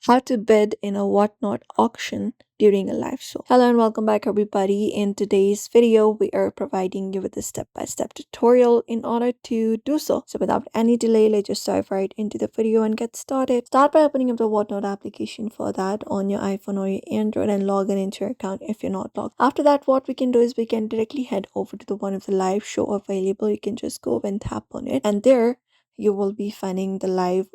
how to bid in a whatnot auction during a live show. Hello and welcome back everybody. In today's video, we are providing you with a step-by-step tutorial in order to do so. So without any delay, let's just dive right into the video and get started. Start by opening up the whatnot application for that on your iPhone or your Android and log in into your account if you're not logged. After that, what we can do is we can directly head over to the one of the live show available. You can just go and tap on it, and there you will be finding the live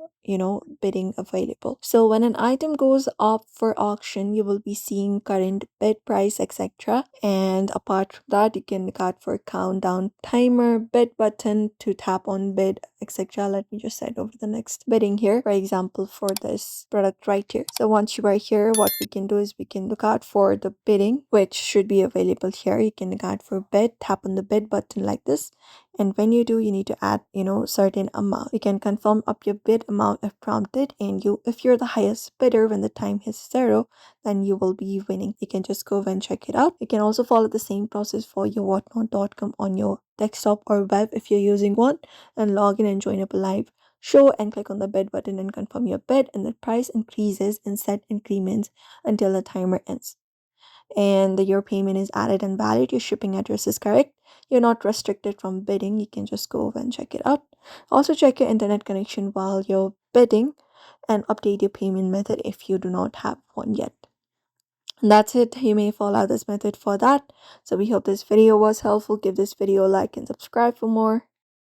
bidding available. So when an item goes up for auction, you will be seeing current bid price, etc. And apart from that, you can look out for countdown timer, bid button to tap on bid, etc. Let me just head over to the next bidding here, for example, for this product right here. So once you are here, what we can do is we can look out for the bidding, which should be available here. You can look out for bid, tap on the bid button like this, and when you do, you need to add certain amount. You can confirm up your bid amount if prompted, and if you're the highest bidder when the time hits 0, then you will be winning. You can just go and check it out. You can also follow the same process for your whatnot.com on your desktop or web if you're using one, and log in and join up a live show and click on the bid button and confirm your bid, and the price increases in set increments until the timer ends and your payment is added and valid. Your shipping address is correct. You're not restricted from bidding. You can just go over and check it out. Also check your internet connection while you're bidding and update your payment method if you do not have one yet. And that's it. You may follow this method for that. So we hope this video was helpful. Give this video a like and subscribe for more.